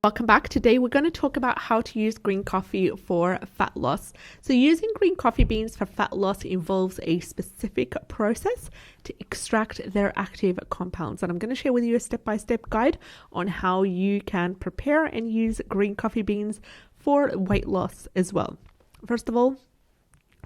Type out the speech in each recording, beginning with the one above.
Welcome back. Today we're going to talk about how to use green coffee for fat loss. So using green coffee beans for fat loss involves a specific process to extract their active compounds. And I'm going to share with you a step-by-step guide on how you can prepare and use green coffee beans for weight loss as well. First of all,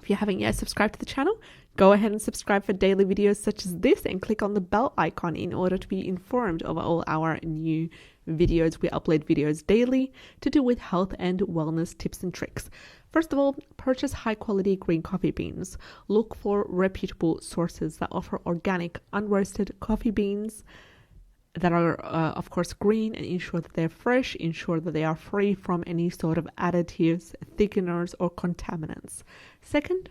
if you haven't yet subscribed to the channel, go ahead and subscribe for daily videos such as this and click on the bell icon in order to be informed of all our new videos. We upload videos daily to do with health and wellness tips and tricks. First of all, purchase high quality green coffee beans. Look for reputable sources that offer organic, unroasted coffee beans that are of course green, and ensure that they're fresh. Ensure that they are free from any sort of additives, thickeners or contaminants. Second,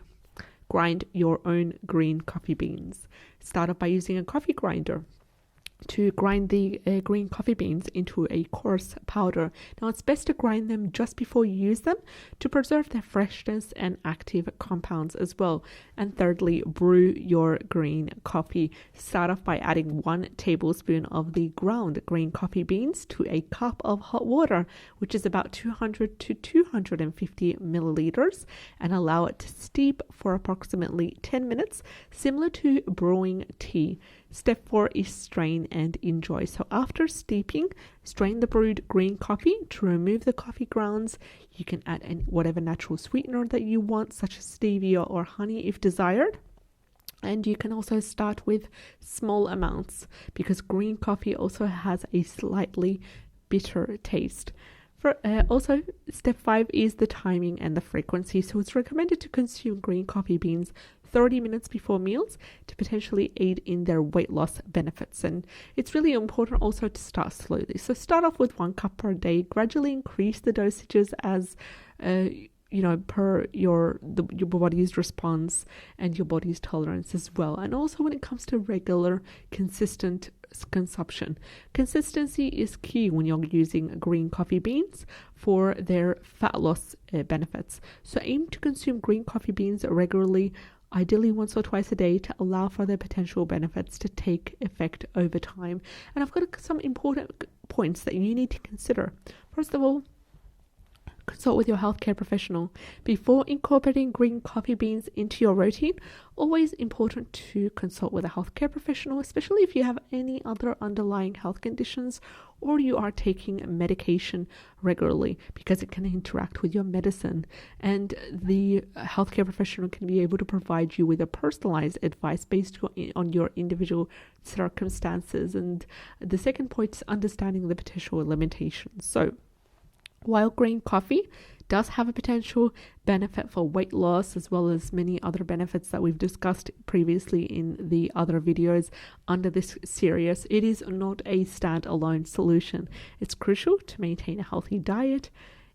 grind your own green coffee beans. Start off by using a coffee grinder to grind the green coffee beans into a coarse powder. Now it's best to grind them just before you use them to preserve their freshness and active compounds as well. And thirdly, brew your green coffee. Start off by adding 1 tablespoon of the ground green coffee beans to a cup of hot water, which is about 200 to 250 milliliters, and allow it to steep for approximately 10 minutes, similar to brewing tea. Step 4 is strain and enjoy. So after steeping, strain the brewed green coffee to remove the coffee grounds. You can add whatever natural sweetener that you want, such as stevia or honey if desired. And you can also start with small amounts because green coffee also has a slightly bitter taste. Also, step 5 is the timing and the frequency. So it's recommended to consume green coffee beans 30 minutes before meals to potentially aid in their weight loss benefits. And it's really important also to start slowly. So start off with 1 cup per day, gradually increase the dosages as per your body's response and your body's tolerance as well. And also when it comes to regular, consistent consumption. Consistency is key when you're using green coffee beans for their fat loss benefits. So aim to consume green coffee beans regularly, ideally once or twice a day, to allow for their potential benefits to take effect over time. And I've got some important points that you need to consider. First of all, consult with your healthcare professional before incorporating green coffee beans into your routine. Always important to consult with a healthcare professional, especially if you have any other underlying health conditions or you are taking medication regularly, because it can interact with your medicine, and the healthcare professional can be able to provide you with a personalized advice based on your individual circumstances. And the second point is understanding the potential limitations. So while green coffee does have a potential benefit for weight loss, as well as many other benefits that we've discussed previously in the other videos under this series, it is not a standalone solution. It's crucial to maintain a healthy diet,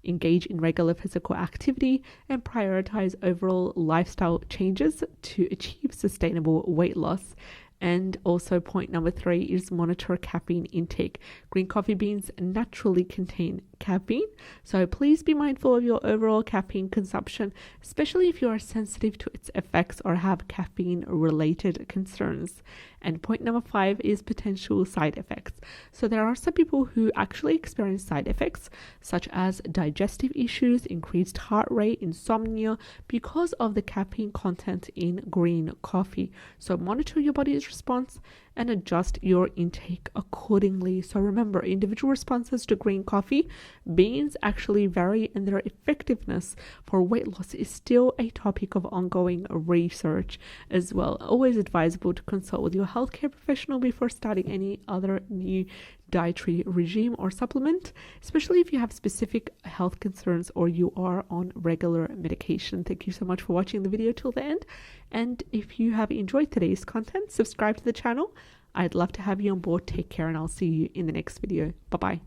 engage in regular physical activity, and prioritize overall lifestyle changes to achieve sustainable weight loss. And also point number 3 is monitor caffeine intake. Green coffee beans naturally contain caffeine, so please be mindful of your overall caffeine consumption, especially if you are sensitive to its effects or have caffeine related concerns. And point number 5 is potential side effects. So there are some people who actually experience side effects such as digestive issues, increased heart rate, insomnia, because of the caffeine content in green coffee. So monitor your body's response and adjust your intake accordingly. So remember, individual responses to green coffee beans actually vary, and their effectiveness for weight loss is still a topic of ongoing research as well. Always advisable to consult with your healthcare professional before starting any other new dietary regime or supplement, especially if you have specific health concerns or you are on regular medication. Thank you so much for watching the video till the end. And if you have enjoyed today's content, subscribe to the channel. I'd love to have you on board. Take care, and I'll see you in the next video. Bye-bye.